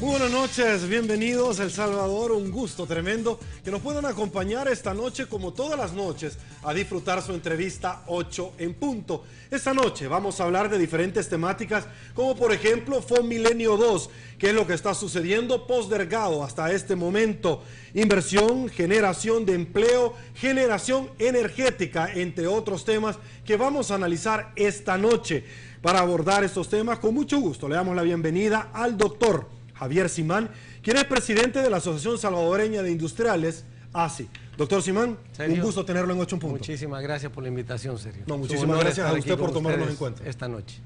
Muy buenas noches, bienvenidos a El Salvador, un gusto tremendo que nos puedan acompañar esta noche como todas las noches a disfrutar su entrevista 8 en punto. Esta noche vamos a hablar de diferentes temáticas como por ejemplo FONDMILENIO 2, qué es lo que está sucediendo postergado hasta este momento, inversión, generación de empleo, generación energética, entre otros temas que vamos a analizar esta noche. Para abordar estos temas, con mucho gusto le damos la bienvenida al doctor Javier Simán, quien es presidente de la Asociación Salvadoreña de Industriales, ASI. Doctor Simán, Sergio, un gusto tenerlo en 8 en punto. Muchísimas gracias por la invitación, Sergio. No, muchísimas gracias a usted por tomarnos en cuenta. Esta noche.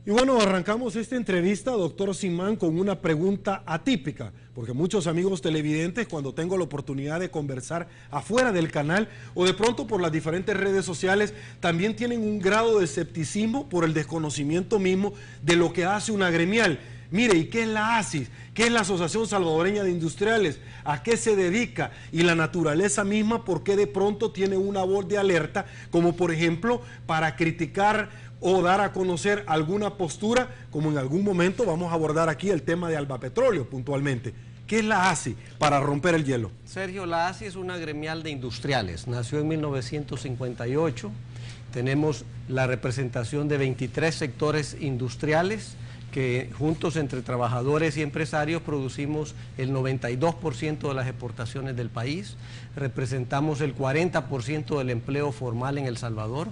Y bueno, arrancamos esta entrevista, doctor Simán, con una pregunta atípica, porque muchos amigos televidentes, cuando tengo la oportunidad de conversar afuera del canal o de pronto por las diferentes redes sociales, también tienen un grado de escepticismo por el desconocimiento mismo de lo que hace una gremial. Mire, ¿y qué es la ASIS? ¿Qué es la Asociación Salvadoreña de Industriales? ¿A qué se dedica? Y la naturaleza misma, ¿por qué de pronto tiene una voz de alerta? Como por ejemplo, para criticar o dar a conocer alguna postura, como en algún momento vamos a abordar aquí el tema de Albapetróleo puntualmente. ¿Qué es la ASI para romper el hielo? Sergio, la ASI es una gremial de industriales. Nació en 1958. Tenemos la representación de 23 sectores industriales que juntos entre trabajadores y empresarios producimos el 92% de las exportaciones del país, representamos el 40% del empleo formal en El Salvador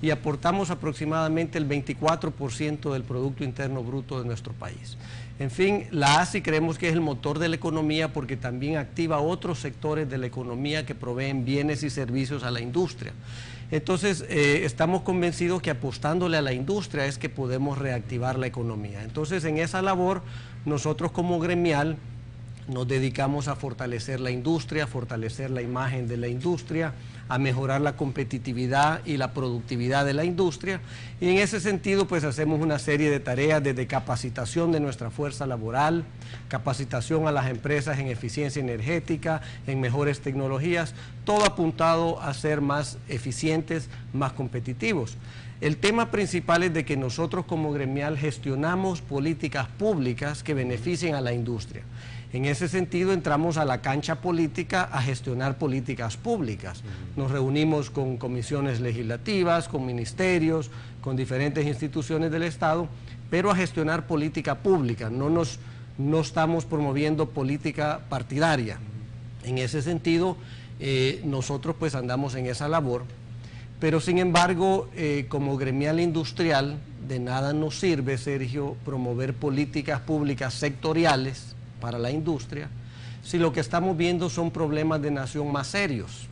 y aportamos aproximadamente el 24% del Producto Interno Bruto de nuestro país. En fin, la ASI creemos que es el motor de la economía porque también activa otros sectores de la economía que proveen bienes y servicios a la industria. Entonces, estamos convencidos que apostándole a la industria es que podemos reactivar la economía. Entonces, en esa labor, nosotros como gremial nos dedicamos a fortalecer la industria, a fortalecer la imagen de la industria, a mejorar la competitividad y la productividad de la industria. Y en ese sentido, pues hacemos una serie de tareas desde capacitación de nuestra fuerza laboral, capacitación a las empresas en eficiencia energética, en mejores tecnologías, todo apuntado a ser más eficientes, más competitivos. El tema principal es de que nosotros como gremial gestionamos políticas públicas que beneficien a la industria. En ese sentido entramos a la cancha política a gestionar políticas públicas. Nos reunimos con comisiones legislativas, con ministerios, con diferentes instituciones del Estado, pero a gestionar política pública. No estamos promoviendo política partidaria. En ese sentido, nosotros pues andamos en esa labor, pero sin embargo, como gremial industrial, de nada nos sirve, Sergio, promover políticas públicas sectoriales para la industria, si lo que estamos viendo son problemas de nación más serios.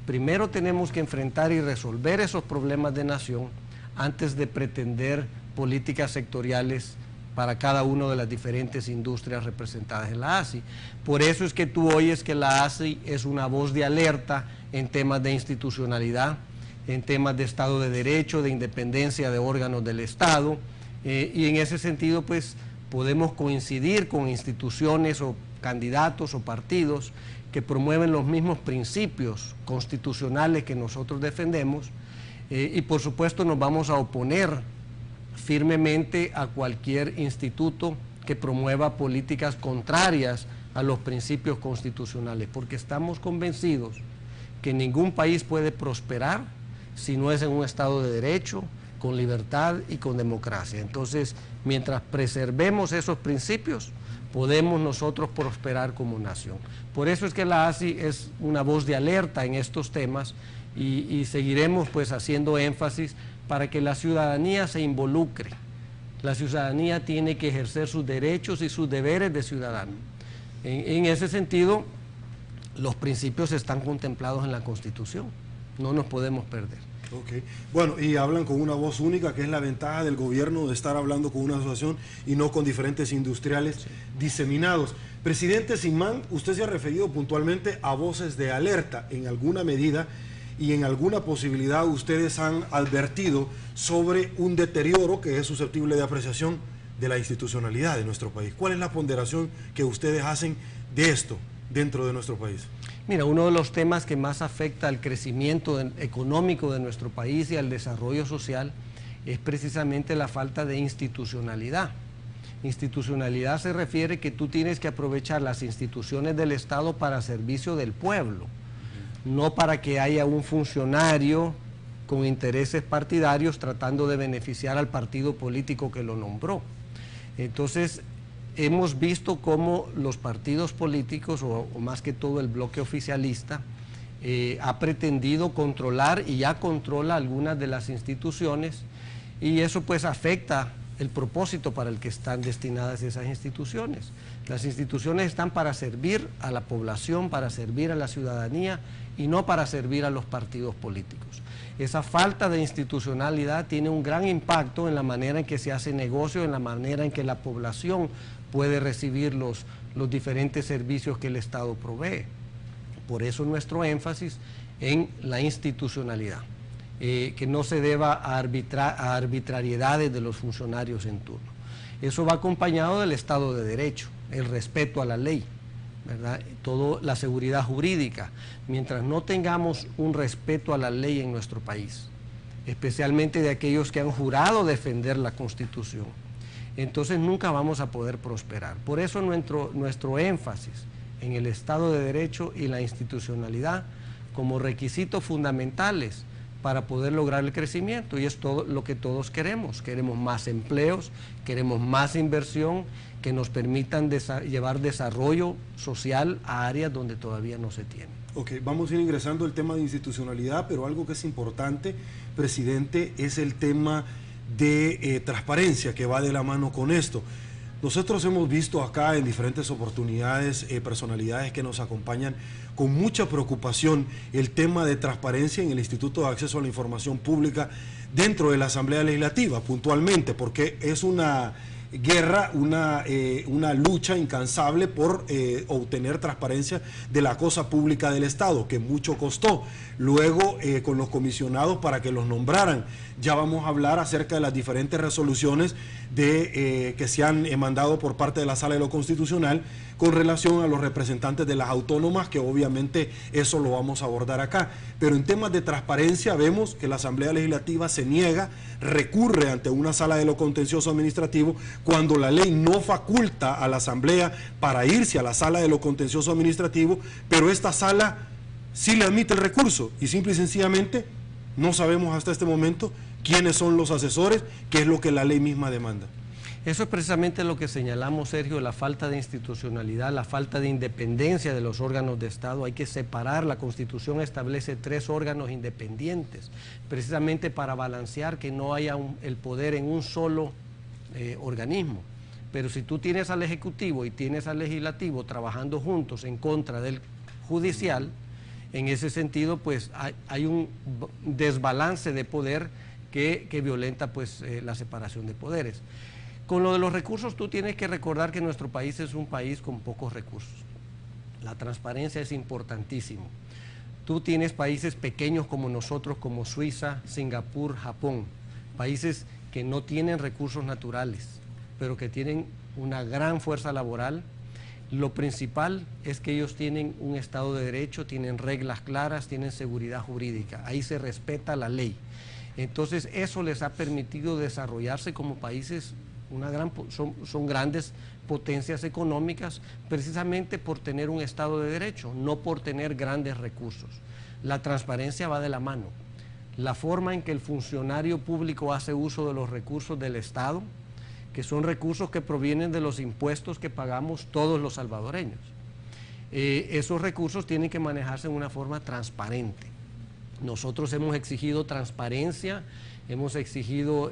Primero tenemos que enfrentar y resolver esos problemas de nación antes de pretender políticas sectoriales para cada una de las diferentes industrias representadas en la ASI. Por eso es que tú oyes que la ASI es una voz de alerta en temas de institucionalidad, en temas de Estado de Derecho, de independencia de órganos del Estado, y en ese sentido pues podemos coincidir con instituciones o candidatos o partidos que promueven los mismos principios constitucionales que nosotros defendemos y por supuesto nos vamos a oponer firmemente a cualquier instituto que promueva políticas contrarias a los principios constitucionales, porque estamos convencidos que ningún país puede prosperar si no es en un Estado de Derecho, con libertad y con democracia. Entonces, mientras preservemos esos principios, podemos nosotros prosperar como nación. Por eso es que la ASI es una voz de alerta en estos temas y seguiremos pues haciendo énfasis para que la ciudadanía se involucre. La ciudadanía tiene que ejercer sus derechos y sus deberes de ciudadano. En ese sentido, los principios están contemplados en la Constitución. No nos podemos perder. Okay. Bueno, y hablan con una voz única, que es la ventaja del gobierno de estar hablando con una asociación y no con diferentes industriales diseminados. Presidente Simán, usted se ha referido puntualmente a voces de alerta en alguna medida y en alguna posibilidad ustedes han advertido sobre un deterioro que es susceptible de apreciación de la institucionalidad de nuestro país. ¿Cuál es la ponderación que ustedes hacen de esto dentro de nuestro país? Mira, uno de los temas que más afecta al crecimiento económico de nuestro país y al desarrollo social es precisamente la falta de institucionalidad. Institucionalidad se refiere que tú tienes que aprovechar las instituciones del Estado para servicio del pueblo, no para que haya un funcionario con intereses partidarios tratando de beneficiar al partido político que lo nombró. Entonces, hemos visto cómo los partidos políticos, o más que todo el bloque oficialista, ha pretendido controlar y ya controla algunas de las instituciones, y eso pues afecta el propósito para el que están destinadas esas instituciones. Las instituciones están para servir a la población, para servir a la ciudadanía y no para servir a los partidos políticos. Esa falta de institucionalidad tiene un gran impacto en la manera en que se hace negocio, en la manera en que la población puede recibir los diferentes servicios que el Estado provee. Por eso nuestro énfasis en la institucionalidad, que no se deba a arbitrariedades de los funcionarios en turno. Eso va acompañado del Estado de Derecho, el respeto a la ley, ¿verdad? La seguridad jurídica. Mientras no tengamos un respeto a la ley en nuestro país, especialmente de aquellos que han jurado defender la Constitución, entonces nunca vamos a poder prosperar. Por eso nuestro énfasis en el Estado de Derecho y la institucionalidad como requisitos fundamentales para poder lograr el crecimiento, y es todo lo que todos queremos. Queremos más empleos, queremos más inversión que nos permitan llevar desarrollo social a áreas donde todavía no se tiene. Ok, vamos a ir ingresando el tema de institucionalidad, pero algo que es importante, presidente, es el tema de transparencia que va de la mano con esto. Nosotros hemos visto acá en diferentes oportunidades personalidades que nos acompañan con mucha preocupación el tema de transparencia en el Instituto de Acceso a la Información Pública dentro de la Asamblea Legislativa, puntualmente, porque es una guerra, una lucha incansable por obtener transparencia de la cosa pública del Estado, que mucho costó. Luego, con los comisionados para que los nombraran, ya vamos a hablar acerca de las diferentes resoluciones que se han mandado por parte de la Sala de lo Constitucional con relación a los representantes de las autónomas, que obviamente eso lo vamos a abordar acá. Pero en temas de transparencia vemos que la Asamblea Legislativa se niega, recurre ante una Sala de lo Contencioso Administrativo cuando la ley no faculta a la Asamblea para irse a la Sala de lo Contencioso Administrativo, pero esta sala sí le admite el recurso y simple y sencillamente no sabemos hasta este momento quiénes son los asesores, qué es lo que la ley misma demanda. Eso es precisamente lo que señalamos, Sergio, la falta de institucionalidad, la falta de independencia de los órganos de Estado. Hay que separar, la Constitución establece 3 órganos independientes, precisamente para balancear que no haya el poder en un solo organismo. Pero si tú tienes al Ejecutivo y tienes al Legislativo trabajando juntos en contra del Judicial, en ese sentido pues hay un desbalance de poder que violenta pues la separación de poderes. Con lo de los recursos, tú tienes que recordar que nuestro país es un país con pocos recursos. La transparencia es importantísimo. Tú tienes países pequeños como nosotros, como Suiza, Singapur, Japón, países que no tienen recursos naturales, pero que tienen una gran fuerza laboral. Lo principal es que ellos tienen un Estado de Derecho, tienen reglas claras, tienen seguridad jurídica, ahí se respeta la ley. Entonces eso les ha permitido desarrollarse como países, son grandes potencias económicas, precisamente por tener un Estado de Derecho, no por tener grandes recursos. La transparencia va de la mano. La forma en que el funcionario público hace uso de los recursos del Estado, que son recursos que provienen de los impuestos que pagamos todos los salvadoreños. Esos recursos tienen que manejarse de una forma transparente. Nosotros hemos exigido transparencia, hemos exigido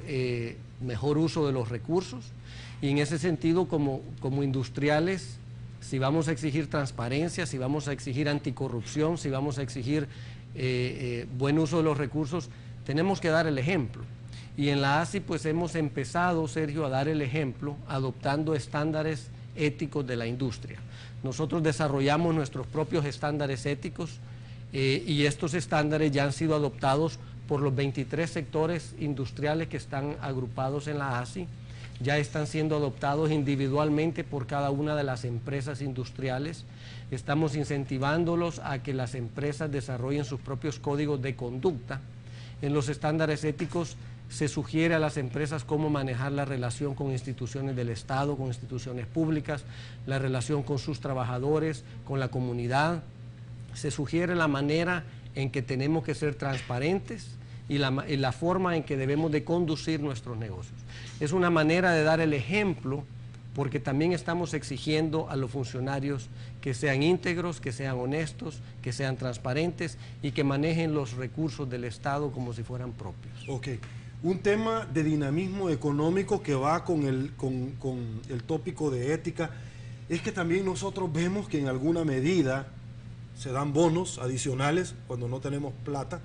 mejor uso de los recursos, y en ese sentido como industriales, si vamos a exigir transparencia, si vamos a exigir anticorrupción, si vamos a exigir buen uso de los recursos, tenemos que dar el ejemplo. Y en la ASI pues hemos empezado, Sergio, a dar el ejemplo adoptando estándares éticos de la industria. Nosotros desarrollamos nuestros propios estándares éticos y estos estándares ya han sido adoptados por los 23 sectores industriales que están agrupados en la ASI, ya están siendo adoptados individualmente por cada una de las empresas industriales. Estamos incentivándolos a que las empresas desarrollen sus propios códigos de conducta. En los estándares éticos Se sugiere a las empresas cómo manejar la relación con instituciones del Estado, con instituciones públicas, la relación con sus trabajadores, con la comunidad. Se sugiere la manera en que tenemos que ser transparentes y la forma en que debemos de conducir nuestros negocios. Es una manera de dar el ejemplo, porque también estamos exigiendo a los funcionarios que sean íntegros, que sean honestos, que sean transparentes y que manejen los recursos del Estado como si fueran propios. Ok. Un tema de dinamismo económico que va con el tópico de ética es que también nosotros vemos que en alguna medida se dan bonos adicionales cuando no tenemos plata,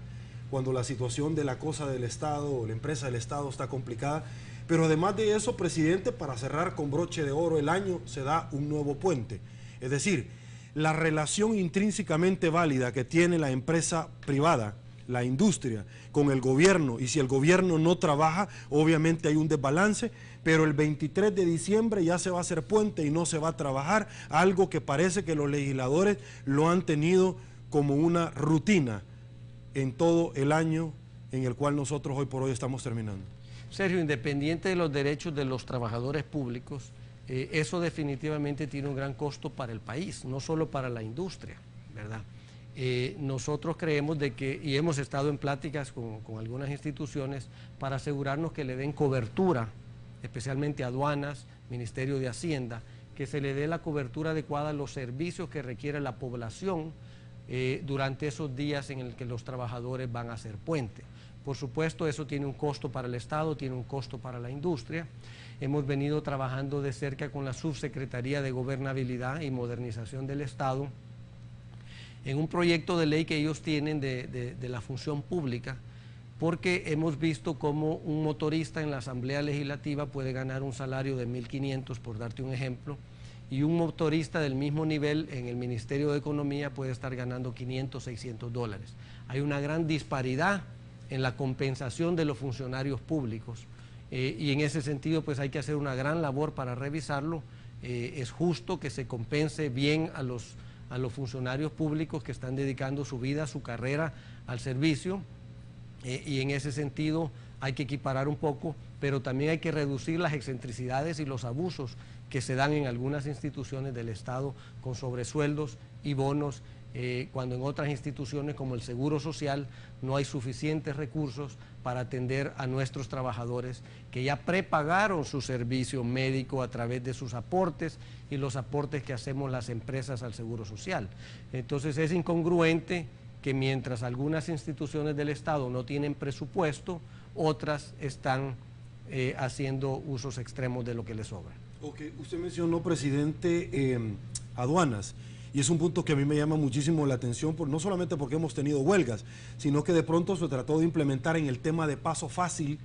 cuando la situación de la cosa del Estado o la empresa del Estado está complicada. Pero además de eso, presidente, para cerrar con broche de oro el año, se da un nuevo puente. Es decir, la relación intrínsecamente válida que tiene la empresa privada, la industria, con el gobierno, y si el gobierno no trabaja, obviamente hay un desbalance, pero el 23 de diciembre ya se va a hacer puente y no se va a trabajar, algo que parece que los legisladores lo han tenido como una rutina en todo el año en el cual nosotros hoy por hoy estamos terminando. Sergio, independiente de los derechos de los trabajadores públicos, eso definitivamente tiene un gran costo para el país, no solo para la industria, ¿verdad? Nosotros creemos de que, y hemos estado en pláticas con algunas instituciones para asegurarnos que le den cobertura, especialmente aduanas, Ministerio de Hacienda, que se le dé la cobertura adecuada a los servicios que requiere la población durante esos días en el que los trabajadores van a hacer puente. Por supuesto, eso tiene un costo para el Estado, tiene un costo para la industria. Hemos venido trabajando de cerca con la Subsecretaría de Gobernabilidad y Modernización del Estado en un proyecto de ley que ellos tienen de la función pública, porque hemos visto cómo un motorista en la Asamblea Legislativa puede ganar un salario de 1.500, por darte un ejemplo, y un motorista del mismo nivel en el Ministerio de Economía puede estar ganando 500, 600 dólares. Hay una gran disparidad en la compensación de los funcionarios públicos y en ese sentido pues hay que hacer una gran labor para revisarlo. Es justo que se compense bien a los funcionarios públicos que están dedicando su vida, su carrera al servicio y en ese sentido hay que equiparar un poco, pero también hay que reducir las excentricidades y los abusos que se dan en algunas instituciones del Estado con sobresueldos y bonos, cuando en otras instituciones como el Seguro Social no hay suficientes recursos para atender a nuestros trabajadores que ya prepagaron su servicio médico a través de sus aportes y los aportes que hacemos las empresas al Seguro Social. Entonces es incongruente que mientras algunas instituciones del Estado no tienen presupuesto, otras están haciendo usos extremos de lo que les sobra. Ok, usted mencionó, presidente, aduanas. Y es un punto que a mí me llama muchísimo la atención, no solamente porque hemos tenido huelgas, sino que de pronto se trató de implementar en el tema de paso fácil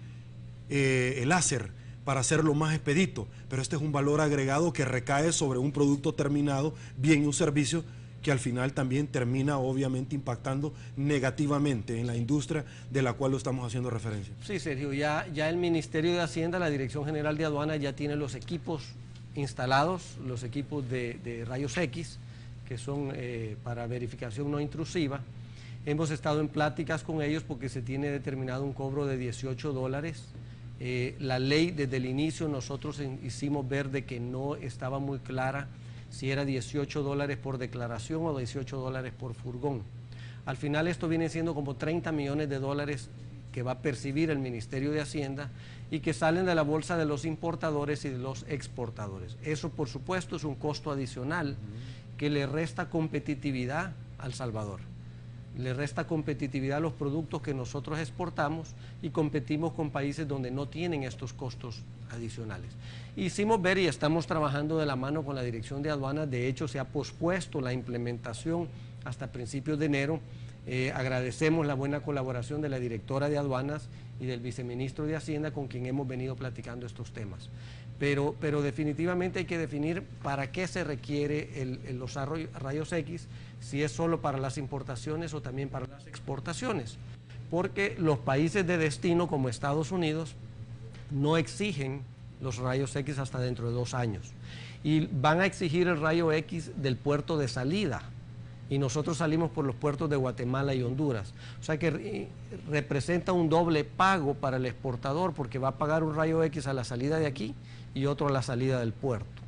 el láser para hacerlo más expedito. Pero este es un valor agregado que recae sobre un producto terminado, bien un servicio que al final también termina obviamente impactando negativamente en la industria de la cual lo estamos haciendo referencia. Sí, Sergio, ya el Ministerio de Hacienda, la Dirección General de Aduanas ya tiene los equipos instalados, los equipos de rayos X, que son para verificación no intrusiva. Hemos estado en pláticas con ellos porque se tiene determinado un cobro de 18 dólares. La ley desde el inicio nosotros hicimos ver de que no estaba muy clara si era 18 dólares por declaración o 18 dólares por furgón. Al final esto viene siendo como 30 millones de dólares que va a percibir el Ministerio de Hacienda y que salen de la bolsa de los importadores y de los exportadores. Eso por supuesto es un costo adicional que le resta competitividad al Salvador. Le resta competitividad a los productos que nosotros exportamos y competimos con países donde no tienen estos costos adicionales. Hicimos ver y estamos trabajando de la mano con la Dirección de Aduanas, de hecho se ha pospuesto la implementación hasta principios de enero. Agradecemos la buena colaboración de la directora de Aduanas y del viceministro de Hacienda con quien hemos venido platicando estos temas. Pero definitivamente hay que definir para qué se requiere los rayos X, si es solo para las importaciones o también para las exportaciones, porque los países de destino como Estados Unidos no exigen los rayos X hasta dentro de 2 años y van a exigir el rayo X del puerto de salida y nosotros salimos por los puertos de Guatemala y Honduras. O sea que representa un doble pago para el exportador, porque va a pagar un rayo X a la salida de aquí y otro a la salida del puerto,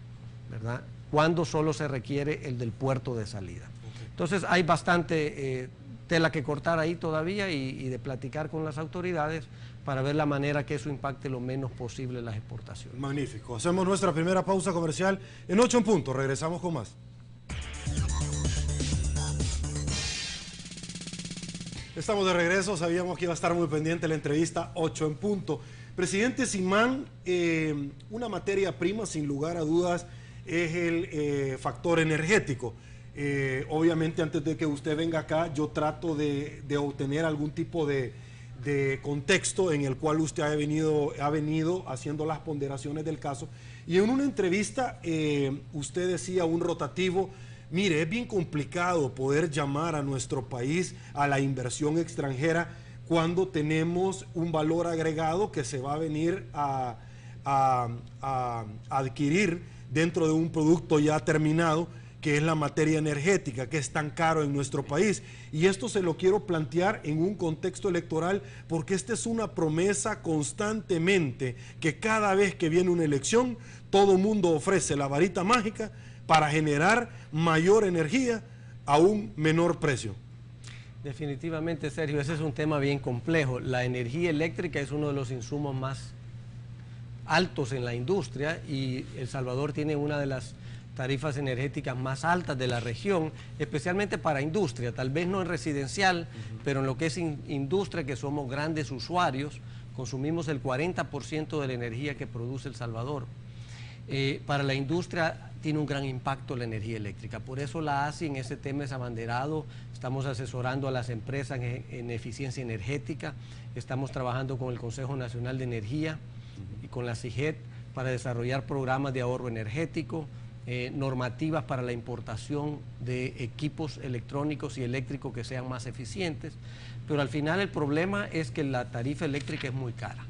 ¿verdad? Cuando solo se requiere el del puerto de salida. Entonces hay bastante tela que cortar ahí todavía y de platicar con las autoridades para ver la manera que eso impacte lo menos posible las exportaciones. Magnífico. Hacemos nuestra primera pausa comercial en 8 en punto. Regresamos con más. Estamos de regreso. Sabíamos que iba a estar muy pendiente la entrevista 8 en punto. Presidente Simán, una materia prima sin lugar a dudas es el factor energético. Obviamente antes de que usted venga acá yo trato de obtener algún tipo de contexto en el cual usted ha venido haciendo las ponderaciones del caso, y en una entrevista usted decía un rotativo: mire, es bien complicado poder llamar a nuestro país a la inversión extranjera cuando tenemos un valor agregado que se va a venir a adquirir dentro de un producto ya terminado, que es la materia energética, que es tan caro en nuestro país. Y esto se lo quiero plantear en un contexto electoral, porque esta es una promesa constantemente, que cada vez que viene una elección, todo mundo ofrece la varita mágica para generar mayor energía a un menor precio. Definitivamente, Sergio, ese es un tema bien complejo. La energía eléctrica es uno de los insumos más altos en la industria y El Salvador tiene una de las tarifas energéticas más altas de la región, especialmente para industria, tal vez no en residencial, pero en lo que es industria, que somos grandes usuarios, consumimos el 40% de la energía que produce El Salvador. Para la industria tiene un gran impacto la energía eléctrica, por eso la ASI en ese tema es abanderado. Estamos asesorando a las empresas en eficiencia energética, estamos trabajando con el Consejo Nacional de Energía y con la CIGET para desarrollar programas de ahorro energético, normativas para la importación de equipos electrónicos y eléctricos que sean más eficientes, pero al final el problema es que la tarifa eléctrica es muy cara,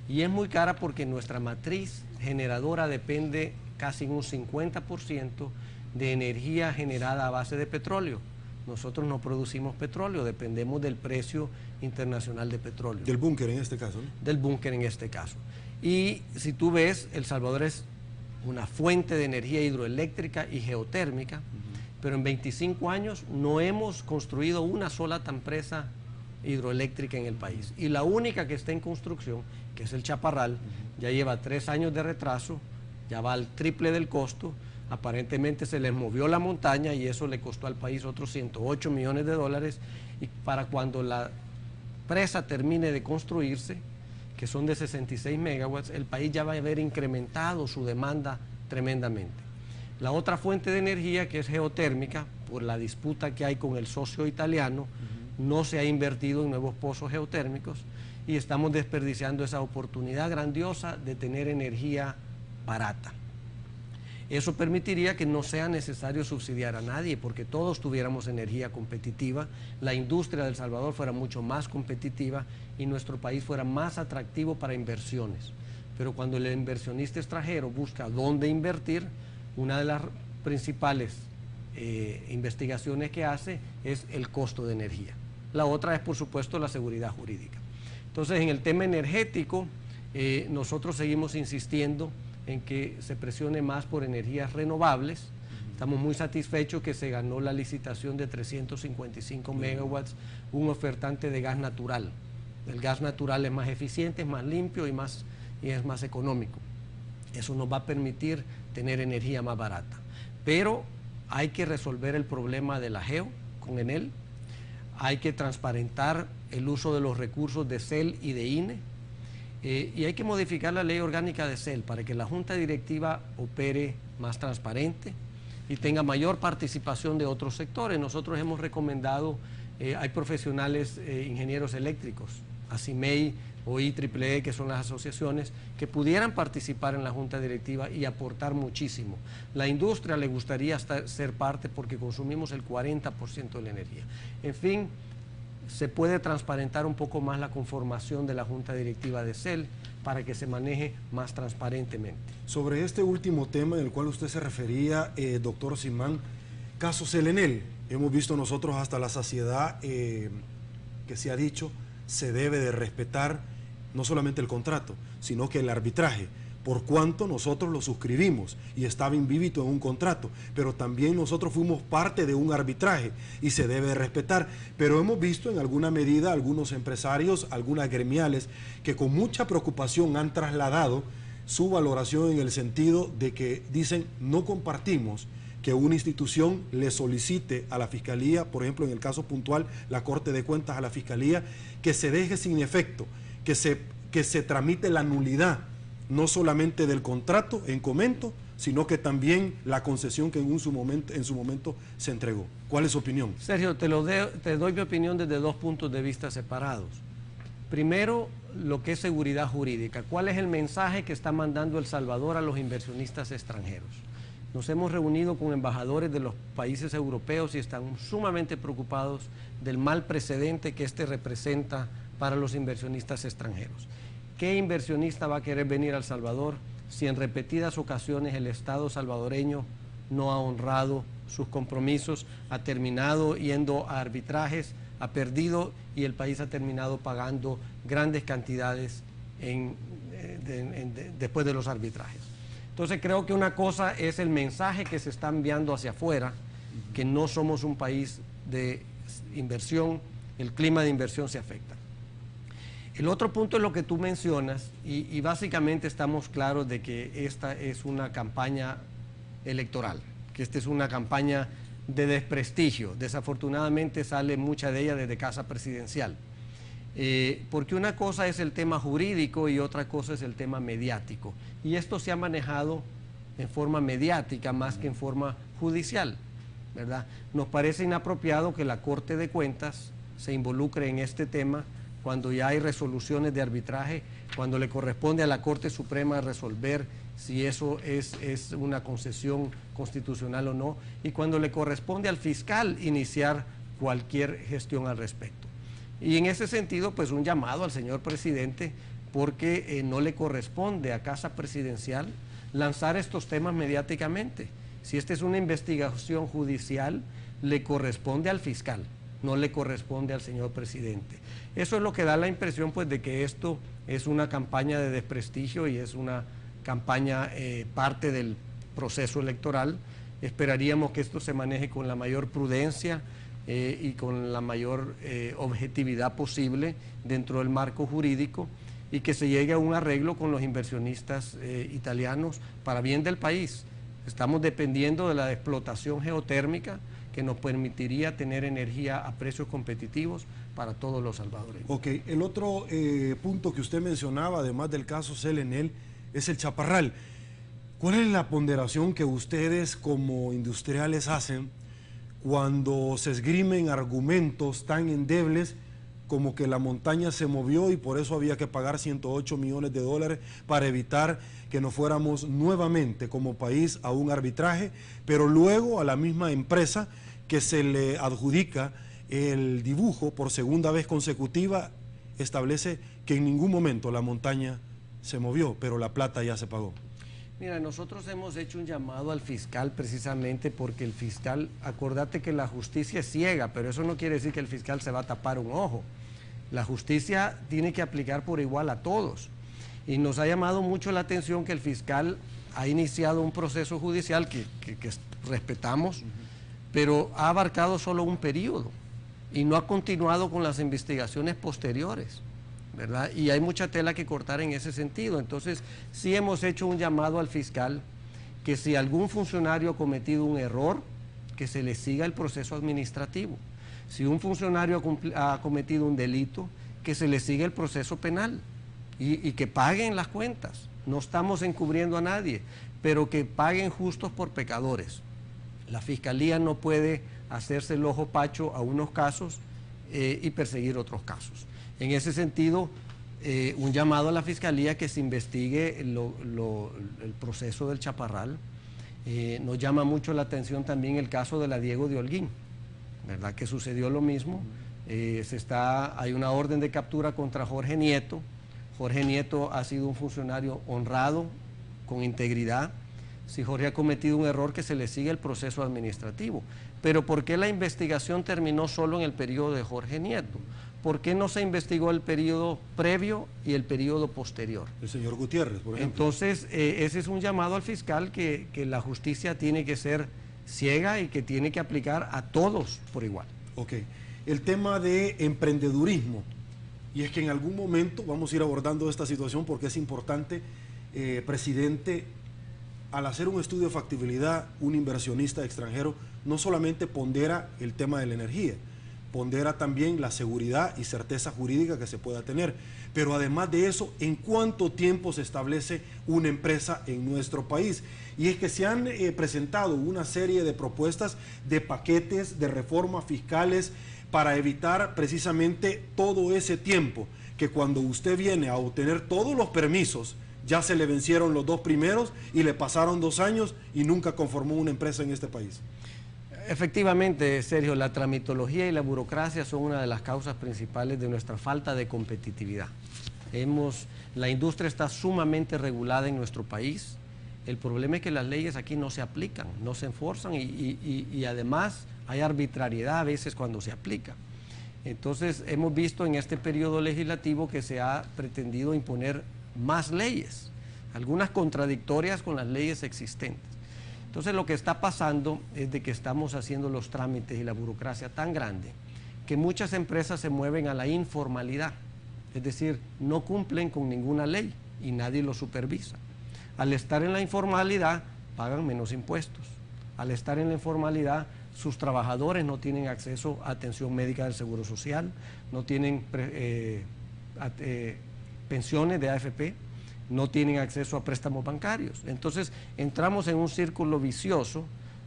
y es muy cara porque nuestra matriz generadora depende casi un 50% de energía generada a base de petróleo. Nosotros no producimos petróleo, dependemos del precio internacional de petróleo. Del búnker en este caso, ¿no? Del búnker en este caso. Y si tú ves, El Salvador es una fuente de energía hidroeléctrica y geotérmica, pero en 25 años no hemos construido una sola empresa hidroeléctrica en el país. Y la única que está en construcción, que es el Chaparral, ya lleva 3 años de retraso, ya va al triple del costo. Aparentemente se les movió la montaña y eso le costó al país otros 108 millones de dólares, y para cuando la presa termine de construirse, que son de 66 megawatts, el país ya va a haber incrementado su demanda tremendamente. La otra fuente de energía, que es geotérmica, por la disputa que hay con el socio italiano, no se ha invertido en nuevos pozos geotérmicos y estamos desperdiciando esa oportunidad grandiosa de tener energía barata. Eso permitiría que no sea necesario subsidiar a nadie, porque todos tuviéramos energía competitiva, la industria de El Salvador fuera mucho más competitiva y nuestro país fuera más atractivo para inversiones. Pero cuando el inversionista extranjero busca dónde invertir, una de las principales investigaciones que hace es el costo de energía. La otra es, por supuesto, la seguridad jurídica. Entonces, en el tema energético, nosotros seguimos insistiendo en que se presione más por energías renovables. Estamos muy satisfechos que se ganó la licitación de 355 megawatts, un ofertante de gas natural. El gas natural es más eficiente, es más limpio y es más económico. Eso nos va a permitir tener energía más barata. Pero hay que resolver el problema de la GEO con Enel, hay que transparentar el uso de los recursos de CEL y de INE, y hay que modificar la ley orgánica de CEL para que la junta directiva opere más transparente y tenga mayor participación de otros sectores. Nosotros hemos recomendado, hay profesionales ingenieros eléctricos, ACIMEI o IEEE, que son las asociaciones, que pudieran participar en la junta directiva y aportar muchísimo. La industria le gustaría ser parte porque consumimos el 40% de la energía. En fin, se puede transparentar un poco más la conformación de la junta directiva de CEL para que se maneje más transparentemente. Sobre este último tema en el cual usted se refería, doctor Simán, caso CEL-Enel, Hemos visto nosotros hasta la saciedad que se ha dicho, se debe de respetar no solamente el contrato, sino que el arbitraje, por cuanto nosotros lo suscribimos y estaba invívido en un contrato, pero también nosotros fuimos parte de un arbitraje y se debe de respetar. Pero hemos visto en alguna medida algunos empresarios, algunas gremiales, que con mucha preocupación han trasladado su valoración en el sentido de que dicen no compartimos que una institución le solicite a la Fiscalía, por ejemplo en el caso puntual la Corte de Cuentas a la Fiscalía, que se deje sin efecto, que se tramite la nulidad no solamente del contrato en comento, sino que también la concesión que en su momento se entregó. ¿Cuál es su opinión? Sergio, te doy mi opinión desde dos puntos de vista separados. Primero, lo que es seguridad jurídica. ¿Cuál es el mensaje que está mandando El Salvador a los inversionistas extranjeros? Nos hemos reunido con embajadores de los países europeos y están sumamente preocupados del mal precedente que este representa para los inversionistas extranjeros. ¿Qué inversionista va a querer venir a El Salvador si en repetidas ocasiones el Estado salvadoreño no ha honrado sus compromisos, ha terminado yendo a arbitrajes, ha perdido y el país ha terminado pagando grandes cantidades después de los arbitrajes? Entonces creo que una cosa es el mensaje que se está enviando hacia afuera, que no somos un país de inversión, el clima de inversión se afecta. El otro punto es lo que tú mencionas y básicamente estamos claros de que esta es una campaña electoral, que esta es una campaña de desprestigio. Desafortunadamente sale mucha de ella desde Casa Presidencial. Porque una cosa es el tema jurídico y otra cosa es el tema mediático. Y esto se ha manejado en forma mediática más que en forma judicial, ¿verdad? Nos parece inapropiado que la Corte de Cuentas se involucre en este tema cuando ya hay resoluciones de arbitraje, cuando le corresponde a la Corte Suprema resolver si eso es una concesión constitucional o no, y cuando le corresponde al fiscal iniciar cualquier gestión al respecto. Y en ese sentido, pues un llamado al señor presidente, porque no le corresponde a Casa Presidencial lanzar estos temas mediáticamente. Si esta es una investigación judicial, le corresponde al fiscal, no le corresponde al señor presidente. Eso es lo que da la impresión, pues, de que esto es una campaña de desprestigio y es una campaña parte del proceso electoral. Esperaríamos que esto se maneje con la mayor prudencia y con la mayor objetividad posible dentro del marco jurídico y que se llegue a un arreglo con los inversionistas italianos para bien del país. Estamos dependiendo de la explotación geotérmica que nos permitiría tener energía a precios competitivos para todos los salvadoreños. Ok, el otro punto que usted mencionaba, además del caso Selenel, es el chaparral. ¿Cuál es la ponderación que ustedes como industriales hacen cuando se esgrimen argumentos tan endebles como que la montaña se movió y por eso había que pagar 108 millones de dólares para evitar que nos fuéramos nuevamente como país a un arbitraje, pero luego a la misma empresa que se le adjudica el dibujo por segunda vez consecutiva establece que en ningún momento la montaña se movió, pero la plata ya se pagó? Mira, nosotros hemos hecho un llamado al fiscal precisamente porque el fiscal, acordate que la justicia es ciega, pero eso no quiere decir que el fiscal se va a tapar un ojo. La justicia tiene que aplicar por igual a todos. Y nos ha llamado mucho la atención que el fiscal ha iniciado un proceso judicial que respetamos, pero ha abarcado solo un periodo y no ha continuado con las investigaciones posteriores, ¿verdad? Y hay mucha tela que cortar en ese sentido. Entonces, sí hemos hecho un llamado al fiscal que si algún funcionario ha cometido un error, que se le siga el proceso administrativo. Si un funcionario ha cometido un delito, que se le siga el proceso penal y que paguen las cuentas. No estamos encubriendo a nadie, pero que paguen justos por pecadores. La Fiscalía no puede hacerse el ojo pacho a unos casos y perseguir otros casos. En ese sentido, un llamado a la Fiscalía que se investigue el proceso del Chaparral. Nos llama mucho la atención también el caso de la Diego de Holguín, ¿verdad? Que sucedió lo mismo. Hay una orden de captura contra Jorge Nieto. Jorge Nieto ha sido un funcionario honrado, con integridad, Si Jorge ha cometido un error, que se le siga el proceso administrativo. Pero ¿por qué la investigación terminó solo en el periodo de Jorge Nieto? ¿Por qué no se investigó el periodo previo y el periodo posterior? El señor Gutiérrez, por ejemplo. Entonces, ese es un llamado al fiscal que la justicia tiene que ser ciega y que tiene que aplicar a todos por igual. Ok. El tema de emprendedurismo, y es que en algún momento vamos a ir abordando esta situación porque es importante, presidente, al hacer un estudio de factibilidad, un inversionista extranjero no solamente pondera el tema de la energía, pondera también la seguridad y certeza jurídica que se pueda tener, pero además de eso, ¿en cuánto tiempo se establece una empresa en nuestro país? Y es que se han presentado una serie de propuestas de paquetes de reformas fiscales para evitar precisamente todo ese tiempo, que cuando usted viene a obtener todos los permisos, ya se le vencieron los 2 primeros y le pasaron 2 años y nunca conformó una empresa en este país. Efectivamente, Sergio, la tramitología y la burocracia son una de las causas principales de nuestra falta de competitividad. La industria está sumamente regulada en nuestro país. El problema es que las leyes aquí no se aplican, no se enforzan y además hay arbitrariedad a veces cuando se aplica. Entonces, hemos visto en este periodo legislativo que se ha pretendido imponer más leyes, algunas contradictorias con las leyes existentes. Entonces, lo que está pasando es de que estamos haciendo los trámites y la burocracia tan grande que muchas empresas se mueven a la informalidad, es decir, no cumplen con ninguna ley y nadie los supervisa. Al estar en la informalidad, pagan menos impuestos. Al estar en la informalidad, sus trabajadores no tienen acceso a atención médica del Seguro Social, no tienen pensiones de AFP, no tienen acceso a préstamos bancarios. Entonces, entramos en un círculo vicioso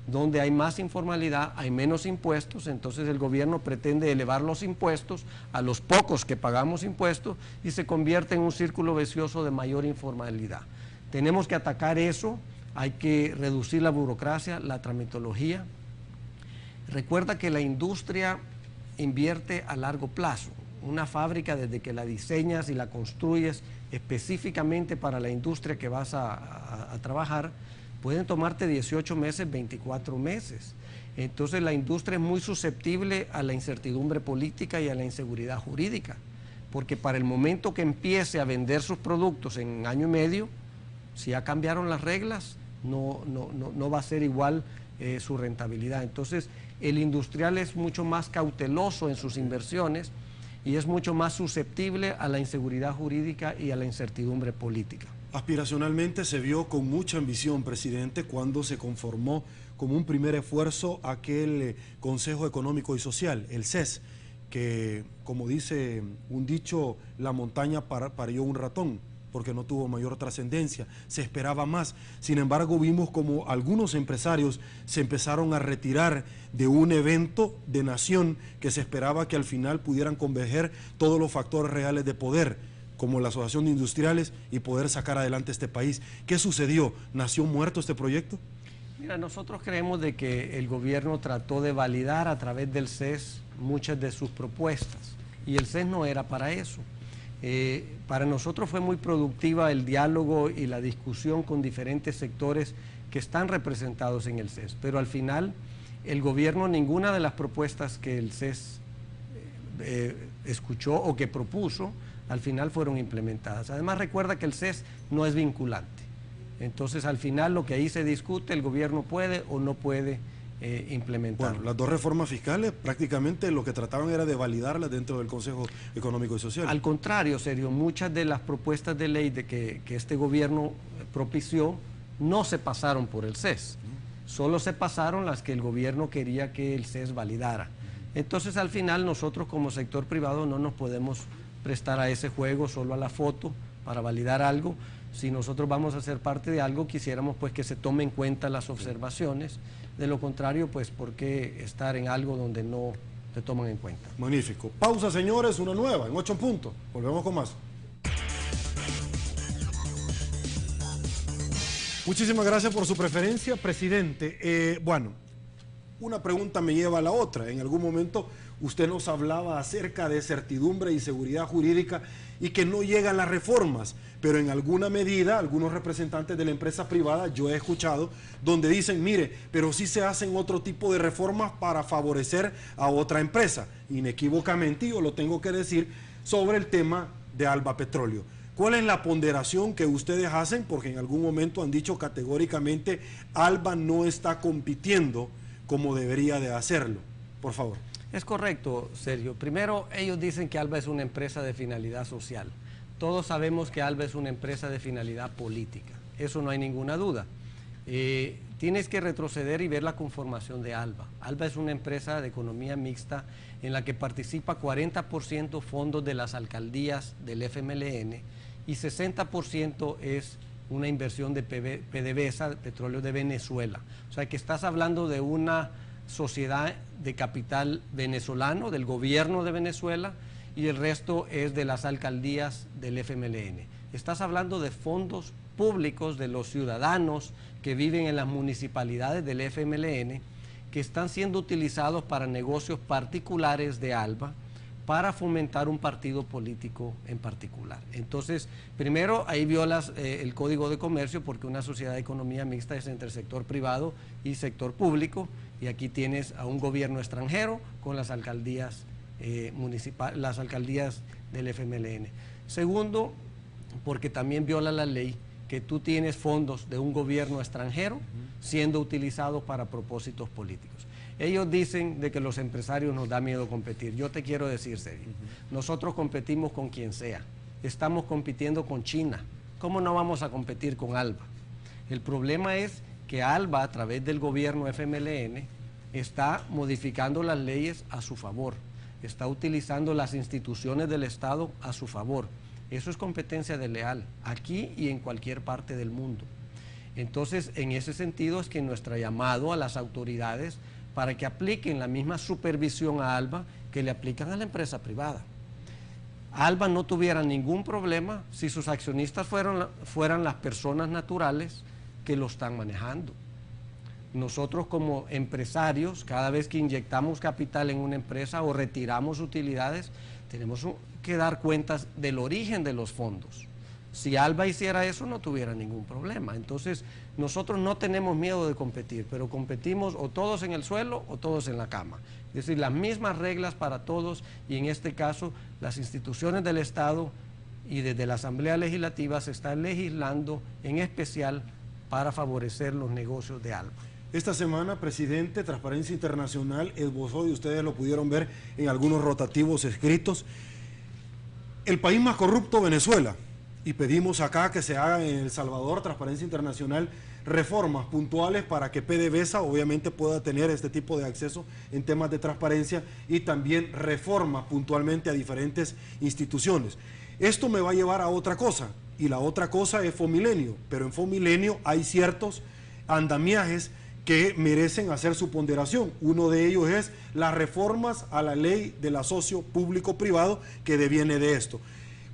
donde hay más informalidad, hay menos impuestos, entonces el gobierno pretende elevar los impuestos a los pocos que pagamos impuestos y se convierte en un círculo vicioso de mayor informalidad. Tenemos que atacar eso, hay que reducir la burocracia, la tramitología. Recuerda que la industria invierte a largo plazo. Una fábrica, desde que la diseñas y la construyes específicamente para la industria que vas a trabajar, pueden tomarte 18 meses, 24 meses. Entonces la industria es muy susceptible a la incertidumbre política y a la inseguridad jurídica, porque para el momento que empiece a vender sus productos en 1 año y medio, si ya cambiaron las reglas, no va a ser igual su rentabilidad. Entonces el industrial es mucho más cauteloso en sus inversiones y es mucho más susceptible a la inseguridad jurídica y a la incertidumbre política. Aspiracionalmente se vio con mucha ambición, presidente, cuando se conformó como un primer esfuerzo aquel Consejo Económico y Social, el CES, que, como dice un dicho, la montaña parió un ratón, porque no tuvo mayor trascendencia, se esperaba más. Sin embargo, vimos como algunos empresarios se empezaron a retirar de un evento de nación que se esperaba que al final pudieran converger todos los factores reales de poder, como la Asociación de Industriales, y poder sacar adelante este país. ¿Qué sucedió? ¿Nació muerto este proyecto? Mira, nosotros creemos de que el gobierno trató de validar a través del CES muchas de sus propuestas, y el CES no era para eso. Para nosotros fue muy productiva el diálogo y la discusión con diferentes sectores que están representados en el CES, pero al final el gobierno, ninguna de las propuestas que el CES escuchó o que propuso, al final fueron implementadas. Además, recuerda que el CES no es vinculante. Entonces, al final, lo que ahí se discute, el gobierno puede o no puede implementar. Bueno, las 2 reformas fiscales prácticamente lo que trataban era de validarlas dentro del Consejo Económico y Social. Al contrario, Sergio, muchas de las propuestas de ley que este gobierno propició no se pasaron por el CES. Solo se pasaron las que el gobierno quería que el CES validara. Entonces, al final, nosotros como sector privado no nos podemos prestar a ese juego, solo a la foto, para validar algo. Si nosotros vamos a ser parte de algo, quisiéramos pues que se tomen en cuenta las observaciones. De lo contrario, pues, ¿por qué estar en algo donde no se toman en cuenta? Magnífico. Pausa, señores, una nueva, en 8 puntos. Volvemos con más. Muchísimas gracias por su preferencia, presidente. Bueno, una pregunta me lleva a la otra. En algún momento usted nos hablaba acerca de certidumbre y seguridad jurídica y que no llegan las reformas, pero en alguna medida algunos representantes de la empresa privada yo he escuchado donde dicen, mire, pero sí se hacen otro tipo de reformas para favorecer a otra empresa. Inequívocamente yo lo tengo que decir sobre el tema de Alba Petróleo. ¿Cuál es la ponderación que ustedes hacen? Porque en algún momento han dicho categóricamente Alba no está compitiendo como debería de hacerlo. Por favor. Es correcto, Sergio. Primero, ellos dicen que Alba es una empresa de finalidad social. Todos sabemos que Alba es una empresa de finalidad política. Eso no hay ninguna duda. Tienes que retroceder y ver la conformación de Alba. Alba es una empresa de economía mixta en la que participa 40% fondos de las alcaldías del FMLN y 60% es una inversión de PDVSA, Petróleo de Venezuela. O sea que estás hablando de una sociedad de capital venezolano, del gobierno de Venezuela, y el resto es de las alcaldías del FMLN. Estás hablando de fondos públicos de los ciudadanos que viven en las municipalidades del FMLN, que están siendo utilizados para negocios particulares de Alba, para fomentar un partido político en particular. Entonces, primero, ahí violas el Código de Comercio, porque una sociedad de economía mixta es entre sector privado y sector público, y aquí tienes a un gobierno extranjero con las alcaldías las alcaldías del FMLN. Segundo, porque también viola la ley que tú tienes fondos de un gobierno extranjero siendo utilizados para propósitos políticos. Ellos dicen de que los empresarios nos da miedo competir. Yo te quiero decir, Sergio, nosotros competimos con quien sea. Estamos compitiendo con China. ¿Cómo no vamos a competir con Alba? El problema es que Alba, a través del gobierno FMLN, está modificando las leyes a su favor. Está utilizando las instituciones del Estado a su favor. Eso es competencia desleal, aquí y en cualquier parte del mundo. Entonces, en ese sentido es que nuestro llamado a las autoridades para que apliquen la misma supervisión a Alba que le aplican a la empresa privada. Alba no tuviera ningún problema si sus accionistas fueran las personas naturales que lo están manejando. Nosotros como empresarios, cada vez que inyectamos capital en una empresa o retiramos utilidades, tenemos que dar cuentas del origen de los fondos. Si Alba hiciera eso, no tuviera ningún problema. Entonces, nosotros no tenemos miedo de competir, pero competimos o todos en el suelo o todos en la cama. Es decir, las mismas reglas para todos, y en este caso, las instituciones del Estado y desde la Asamblea Legislativa se están legislando en especial para favorecer los negocios de Alba. Esta semana, presidente, Transparencia Internacional esbozó, y ustedes lo pudieron ver en algunos rotativos escritos, el país más corrupto, Venezuela, y pedimos acá que se hagan en El Salvador, Transparencia Internacional, reformas puntuales para que PDVSA obviamente pueda tener este tipo de acceso en temas de transparencia, y también reformas puntualmente a diferentes instituciones. Esto me va a llevar a otra cosa, y la otra cosa es Fomilenio, pero en Fomilenio hay ciertos andamiajes que merecen hacer su ponderación. Uno de ellos es las reformas a la ley del asocio público-privado que deviene de esto.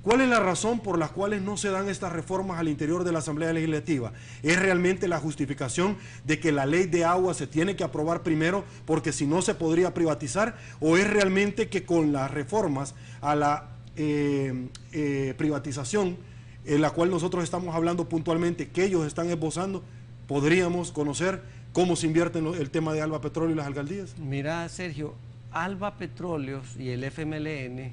¿Cuál es la razón por la cual no se dan estas reformas al interior de la Asamblea Legislativa? ¿Es realmente la justificación de que la ley de agua se tiene que aprobar primero porque si no se podría privatizar? ¿O es realmente que con las reformas a la privatización, en la cual nosotros estamos hablando puntualmente, que ellos están esbozando, podríamos conocer cómo se invierte en el tema de Alba Petróleo y las alcaldías? Mira, Sergio, Alba Petróleos y el FMLN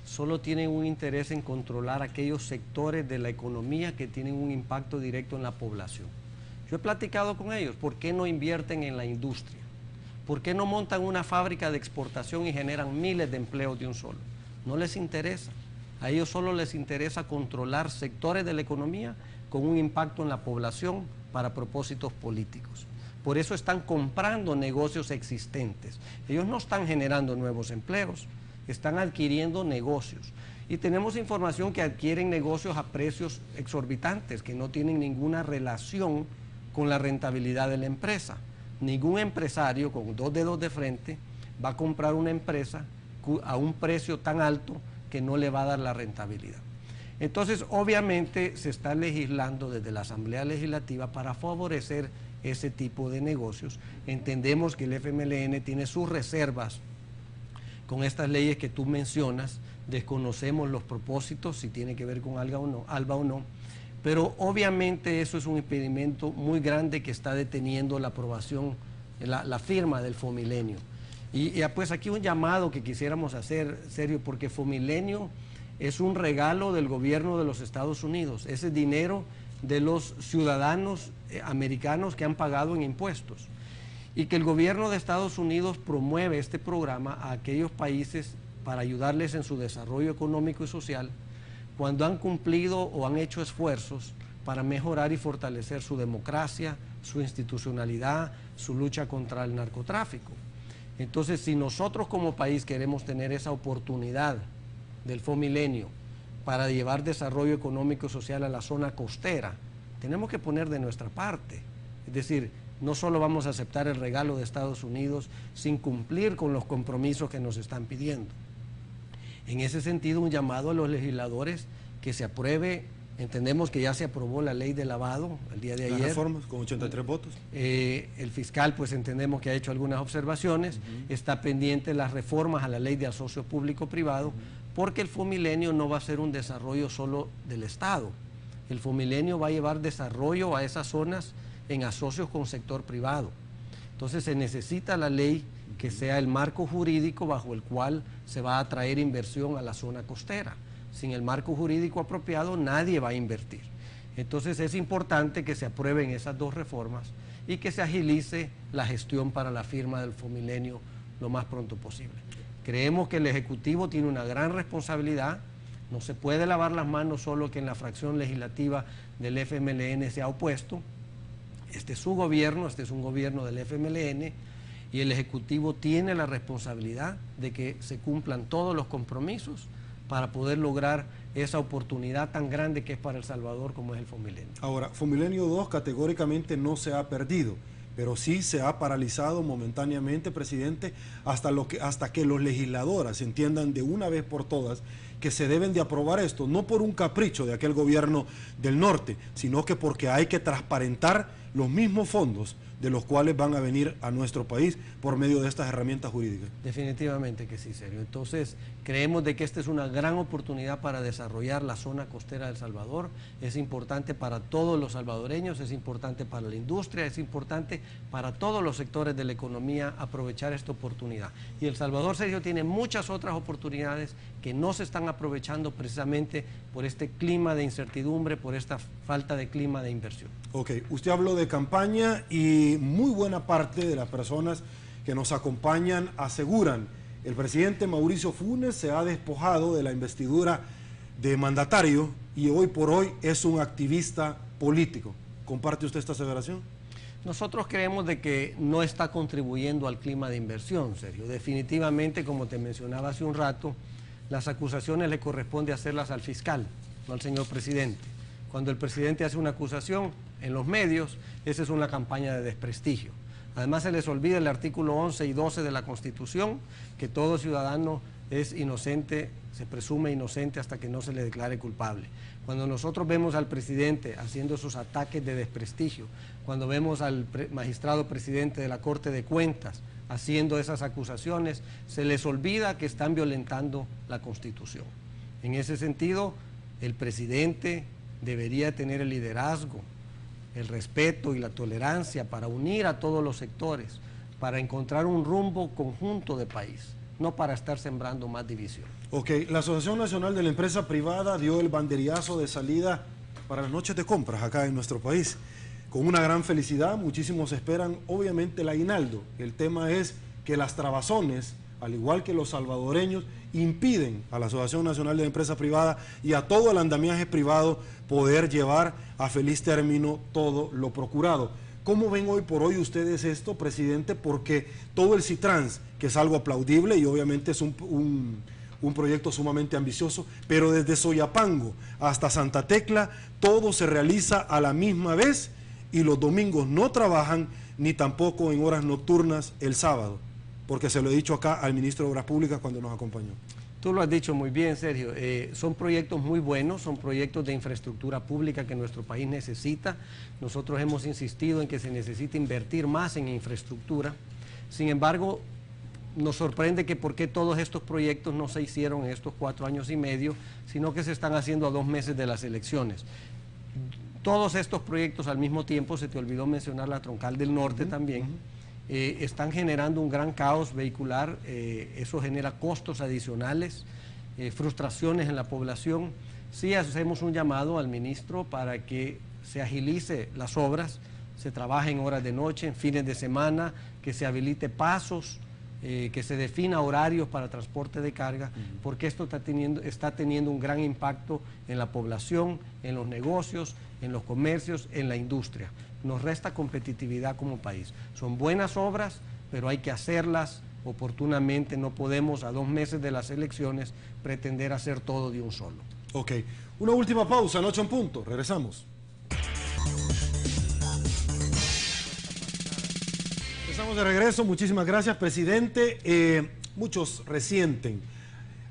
solo tienen un interés en controlar aquellos sectores de la economía que tienen un impacto directo en la población. Yo he platicado con ellos, ¿por qué no invierten en la industria? ¿Por qué no montan una fábrica de exportación y generan miles de empleos de un solo? No les interesa. A ellos solo les interesa controlar sectores de la economía con un impacto en la población para propósitos políticos. Por eso están comprando negocios existentes. Ellos no están generando nuevos empleos, están adquiriendo negocios. Y tenemos información que adquieren negocios a precios exorbitantes, que no tienen ninguna relación con la rentabilidad de la empresa. Ningún empresario con dos dedos de frente va a comprar una empresa a un precio tan alto que no le va a dar la rentabilidad. Entonces, obviamente, se está legislando desde la Asamblea Legislativa para favorecer ese tipo de negocios. Entendemos que el FMLN tiene sus reservas con estas leyes que tú mencionas, desconocemos los propósitos, si tiene que ver con ALBA o no, pero obviamente eso es un impedimento muy grande que está deteniendo la aprobación, la firma del Fomilenio. Y pues aquí un llamado que quisiéramos hacer, serio, porque Fomilenio es un regalo del gobierno de los Estados Unidos, ese dinero de los ciudadanos americanos que han pagado en impuestos, y que el gobierno de Estados Unidos promueve este programa a aquellos países para ayudarles en su desarrollo económico y social cuando han cumplido o han hecho esfuerzos para mejorar y fortalecer su democracia, su institucionalidad, su lucha contra el narcotráfico. Entonces, si nosotros como país queremos tener esa oportunidad del Fomilenio para llevar desarrollo económico y social a la zona costera, tenemos que poner de nuestra parte. Es decir, no solo vamos a aceptar el regalo de Estados Unidos sin cumplir con los compromisos que nos están pidiendo. En ese sentido, un llamado a los legisladores que se apruebe. Entendemos que ya se aprobó la ley de lavado el día de ayer. Las reformas con 83 votos. El fiscal, pues entendemos que ha hecho algunas observaciones. Está pendiente las reformas a la ley de asocio público-privado, porque el Fomilenio no va a ser un desarrollo solo del Estado. El Fomilenio va a llevar desarrollo a esas zonas en asocios con sector privado. Entonces se necesita la ley que sea el marco jurídico bajo el cual se va a atraer inversión a la zona costera. Sin el marco jurídico apropiado nadie va a invertir. Entonces es importante que se aprueben esas dos reformas y que se agilice la gestión para la firma del Fomilenio lo más pronto posible. Creemos que el Ejecutivo tiene una gran responsabilidad. No se puede lavar las manos solo que en la fracción legislativa del FMLN se ha opuesto. Este es su gobierno, este es un gobierno del FMLN, y el Ejecutivo tiene la responsabilidad de que se cumplan todos los compromisos para poder lograr esa oportunidad tan grande que es para El Salvador como es el Fomilenio. Ahora, Fomilenio 2 categóricamente no se ha perdido, pero sí se ha paralizado momentáneamente, presidente, hasta que los legisladores entiendan de una vez por todas que se deben de aprobar esto, no por un capricho de aquel gobierno del norte, sino que porque hay que transparentar los mismos fondos de los cuales van a venir a nuestro país por medio de estas herramientas jurídicas. Definitivamente que sí, Sergio. Entonces, creemos de que esta es una gran oportunidad para desarrollar la zona costera de El Salvador. Es importante para todos los salvadoreños, es importante para la industria, es importante para todos los sectores de la economía aprovechar esta oportunidad. Y El Salvador, Sergio, tiene muchas otras oportunidades que no se están aprovechando precisamente por este clima de incertidumbre, por esta falta de clima de inversión. Ok, usted habló de campaña y muy buena parte de las personas que nos acompañan aseguran el presidente Mauricio Funes se ha despojado de la investidura de mandatario y hoy por hoy es un activista político. ¿Comparte usted esta aseveración? Nosotros creemos de que no está contribuyendo al clima de inversión, Sergio. Definitivamente, como te mencionaba hace un rato, las acusaciones le corresponde hacerlas al fiscal, no al señor presidente. Cuando el presidente hace una acusación en los medios, esa es una campaña de desprestigio. Además, se les olvida el artículo 11 y 12 de la Constitución, que todo ciudadano es inocente, se presume inocente hasta que no se le declare culpable. Cuando nosotros vemos al presidente haciendo esos ataques de desprestigio, cuando vemos al magistrado presidente de la Corte de Cuentas haciendo esas acusaciones, se les olvida que están violentando la Constitución. En ese sentido, el presidente debería tener el liderazgo, el respeto y la tolerancia para unir a todos los sectores, para encontrar un rumbo conjunto de país, no para estar sembrando más división. Ok, la Asociación Nacional de la Empresa Privada dio el banderillazo de salida para las noches de compras acá en nuestro país. Con una gran felicidad, muchísimos esperan obviamente el aguinaldo. El tema es que las trabazones, al igual que los salvadoreños, impiden a la Asociación Nacional de la Empresa Privada y a todo el andamiaje privado poder llevar a feliz término todo lo procurado. ¿Cómo ven hoy por hoy ustedes esto, presidente? Porque todo el Citrans, que es algo aplaudible y obviamente es un proyecto sumamente ambicioso, pero desde Soyapango hasta Santa Tecla, todo se realiza a la misma vez y los domingos no trabajan, ni tampoco en horas nocturnas el sábado, porque se lo he dicho acá al ministro de Obras Públicas cuando nos acompañó. Tú lo has dicho muy bien, Sergio. Son proyectos muy buenos, son proyectos de infraestructura pública que nuestro país necesita. Nosotros hemos insistido en que se necesita invertir más en infraestructura. Sin embargo, nos sorprende que por qué todos estos proyectos no se hicieron en estos 4 años y medio, sino que se están haciendo a 2 meses de las elecciones. Todos estos proyectos al mismo tiempo, se te olvidó mencionar la Troncal del Norte también, están generando un gran caos vehicular, eso genera costos adicionales, frustraciones en la población. Sí hacemos un llamado al ministro para que se agilice las obras, se trabaje en horas de noche, en fines de semana, que se habilite pasos, que se defina horarios para transporte de carga, porque esto está teniendo un gran impacto en la población, en los negocios, en los comercios, en la industria. Nos resta competitividad como país. Son buenas obras, pero hay que hacerlas oportunamente. No podemos a 2 meses de las elecciones pretender hacer todo de un solo. Ok, una última pausa, noche en punto, regresamos. Estamos de regreso, muchísimas gracias, presidente. Muchos resienten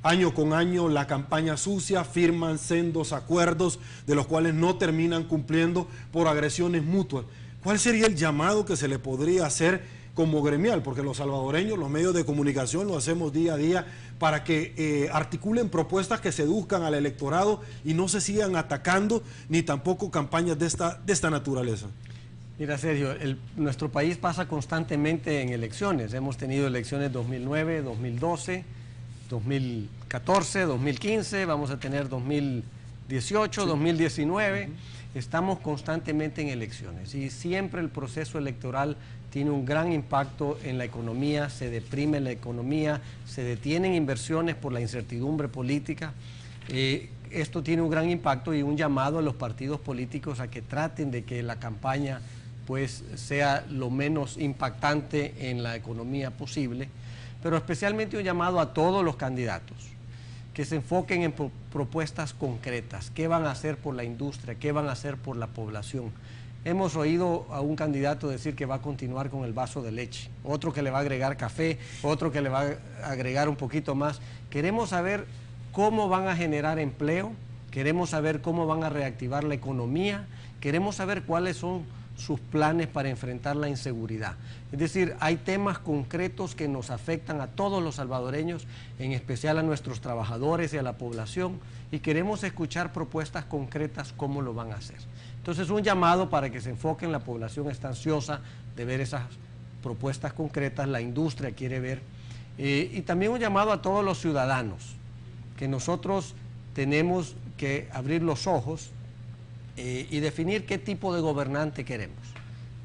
año con año la campaña sucia, firman sendos acuerdos de los cuales no terminan cumpliendo por agresiones mutuas. ¿Cuál sería el llamado que se le podría hacer como gremial? Porque los salvadoreños, los medios de comunicación, lo hacemos día a día para que articulen propuestas que seduzcan al electorado y no se sigan atacando, ni tampoco campañas de esta naturaleza. Mira, Sergio, nuestro país pasa constantemente en elecciones. Hemos tenido elecciones 2009, 2012, 2014, 2015, vamos a tener 2018, sí. 2019. Estamos constantemente en elecciones y siempre el proceso electoral tiene un gran impacto en la economía, se deprime la economía, se detienen inversiones por la incertidumbre política. Esto tiene un gran impacto y un llamado a los partidos políticos a que traten de que la campaña pues sea lo menos impactante en la economía posible, pero especialmente un llamado a todos los candidatos que se enfoquen en propuestas concretas. ¿Qué van a hacer por la industria? ¿Qué van a hacer por la población? Hemos oído a un candidato decir que va a continuar con el vaso de leche, otro que le va a agregar café, otro que le va a agregar un poquito más. Queremos saber cómo van a generar empleo, queremos saber cómo van a reactivar la economía, queremos saber cuáles son sus planes para enfrentar la inseguridad. Es decir, hay temas concretos que nos afectan a todos los salvadoreños, en especial a nuestros trabajadores y a la población, y queremos escuchar propuestas concretas cómo lo van a hacer. Entonces, un llamado para que se enfoquen, la población está ansiosa de ver esas propuestas concretas, la industria quiere ver, y también un llamado a todos los ciudadanos, que nosotros tenemos que abrir los ojos y definir qué tipo de gobernante queremos,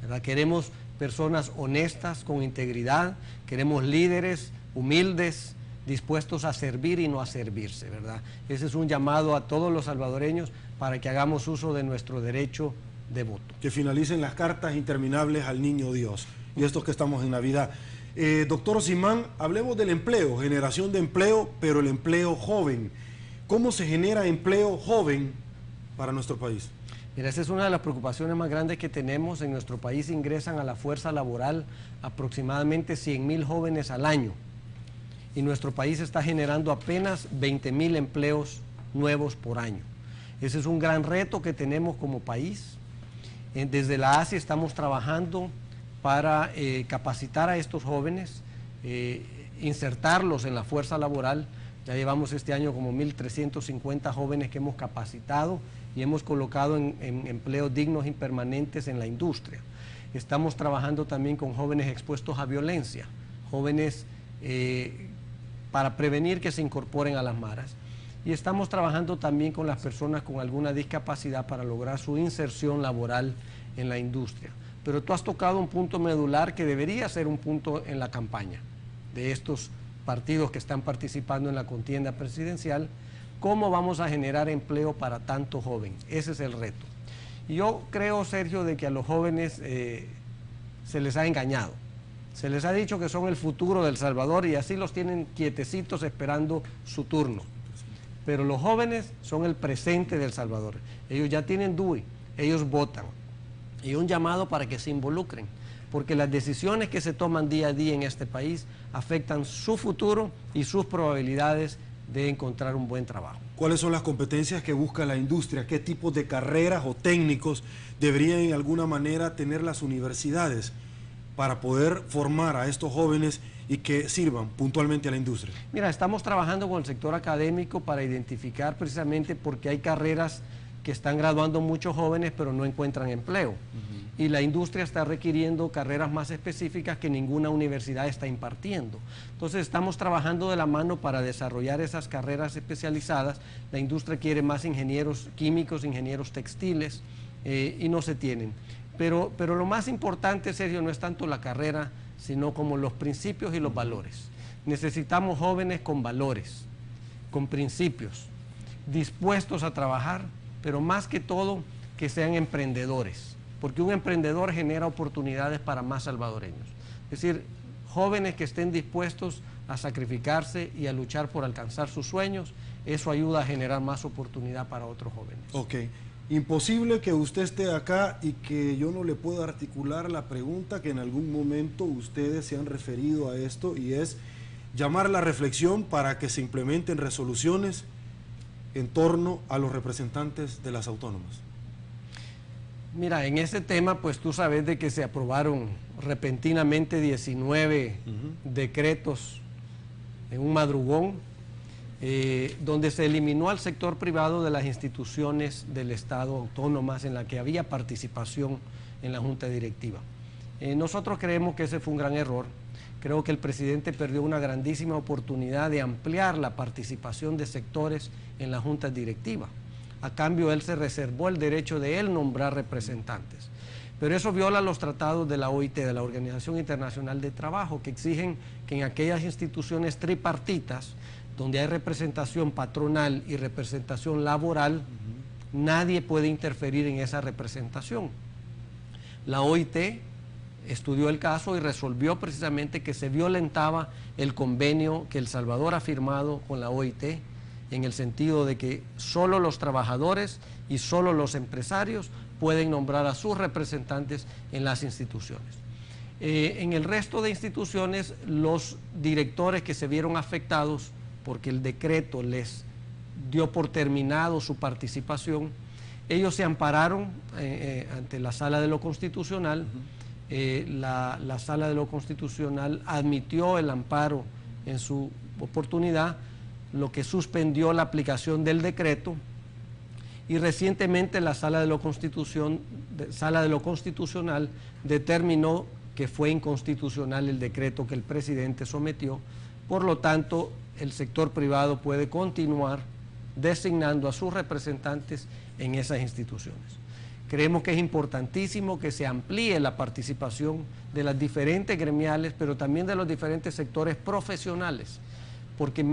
¿verdad? Queremos personas honestas, con integridad, queremos líderes humildes, dispuestos a servir y no a servirse, ¿verdad? Ese es un llamado a todos los salvadoreños para que hagamos uso de nuestro derecho de voto. Que finalicen las cartas interminables al Niño Dios, y estos que estamos en Navidad. Doctor Simán, hablemos del empleo, generación de empleo, pero el empleo joven. ¿Cómo se genera empleo joven para nuestro país? Mira, esa es una de las preocupaciones más grandes que tenemos. En nuestro país ingresan a la fuerza laboral aproximadamente 100,000 jóvenes al año. Y nuestro país está generando apenas 20,000 empleos nuevos por año. Ese es un gran reto que tenemos como país. Desde la ASI estamos trabajando para capacitar a estos jóvenes, insertarlos en la fuerza laboral. Ya llevamos este año como 1,350 jóvenes que hemos capacitado y hemos colocado en empleos dignos y permanentes en la industria. Estamos trabajando también con jóvenes expuestos a violencia, jóvenes para prevenir que se incorporen a las maras. Y estamos trabajando también con las personas con alguna discapacidad para lograr su inserción laboral en la industria. Pero tú has tocado un punto medular que debería ser un punto en la campaña de estos partidos que están participando en la contienda presidencial. ¿Cómo vamos a generar empleo para tanto joven? Ese es el reto. Y yo creo, Sergio, de que a los jóvenes se les ha engañado. Se les ha dicho que son el futuro del Salvador y así los tienen quietecitos esperando su turno. Pero los jóvenes son el presente del Salvador. Ellos ya tienen DUI, ellos votan. Y un llamado para que se involucren, porque las decisiones que se toman día a día en este país afectan su futuro y sus probabilidades de encontrar un buen trabajo. ¿Cuáles son las competencias que busca la industria? ¿Qué tipos de carreras o técnicos deberían en alguna manera tener las universidades para poder formar a estos jóvenes y que sirvan puntualmente a la industria? Mira, estamos trabajando con el sector académico para identificar precisamente porque hay carreras que están graduando muchos jóvenes pero no encuentran empleo. Y la industria está requiriendo carreras más específicas que ninguna universidad está impartiendo. Entonces estamos trabajando de la mano para desarrollar esas carreras especializadas. La industria quiere más ingenieros químicos, ingenieros textiles, y no se tienen. Pero lo más importante, Sergio, no es tanto la carrera, sino como los principios y los valores. Necesitamos jóvenes con valores, con principios, dispuestos a trabajar, pero más que todo que sean emprendedores, porque un emprendedor genera oportunidades para más salvadoreños. Es decir, jóvenes que estén dispuestos a sacrificarse y a luchar por alcanzar sus sueños, eso ayuda a generar más oportunidad para otros jóvenes. Ok. Imposible que usted esté acá y que yo no le pueda articular la pregunta que en algún momento ustedes se han referido a esto, y es llamar a la reflexión para que se implementen resoluciones en torno a los representantes de las autónomas. Mira, en ese tema, pues tú sabes de que se aprobaron repentinamente 19 decretos en un madrugón, donde se eliminó al sector privado de las instituciones del Estado autónomas en la que había participación en la Junta Directiva. Nosotros creemos que ese fue un gran error. Creo que el presidente perdió una grandísima oportunidad de ampliar la participación de sectores en la Junta Directiva. A cambio, él se reservó el derecho de él nombrar representantes. Pero eso viola los tratados de la OIT, de la Organización Internacional de Trabajo, que exigen que en aquellas instituciones tripartitas, donde hay representación patronal y representación laboral, nadie puede interferir en esa representación. La OIT estudió el caso y resolvió precisamente que se violentaba el convenio que El Salvador ha firmado con la OIT, en el sentido de que solo los trabajadores y solo los empresarios pueden nombrar a sus representantes en las instituciones. En el resto de instituciones, los directores que se vieron afectados porque el decreto les dio por terminado su participación, ellos se ampararon ante la Sala de lo Constitucional. La Sala de lo Constitucional admitió el amparo en su oportunidad, lo que suspendió la aplicación del decreto, y recientemente la Sala de lo Constitucional determinó que fue inconstitucional el decreto que el presidente sometió. Por lo tanto, el sector privado puede continuar designando a sus representantes en esas instituciones. Creemos que es importantísimo que se amplíe la participación de las diferentes gremiales, pero también de los diferentes sectores profesionales, porque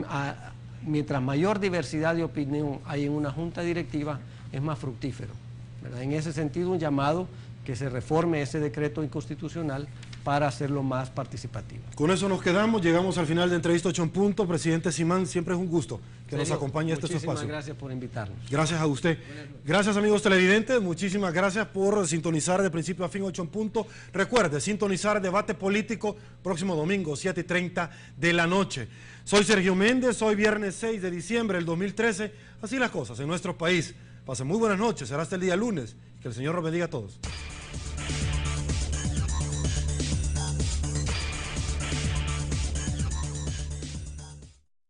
mientras mayor diversidad de opinión hay en una junta directiva, es más fructífero, ¿verdad? En ese sentido, un llamado que se reforme ese decreto inconstitucional para hacerlo más participativo. Con eso nos quedamos, llegamos al final de Entrevista 8 en Punto. Presidente Simán, siempre es un gusto que nos acompañe a este espacio. Muchísimas gracias por invitarnos. Gracias a usted. Gracias, amigos televidentes, muchísimas gracias por sintonizar de principio a fin 8 en Punto. Recuerde, sintonizar Debate Político próximo domingo, 7:30 de la noche. Soy Sergio Méndez, hoy viernes 6 de diciembre del 2013. Así las cosas en nuestro país. Pasen muy buenas noches, será hasta el día lunes. Que el Señor los bendiga a todos.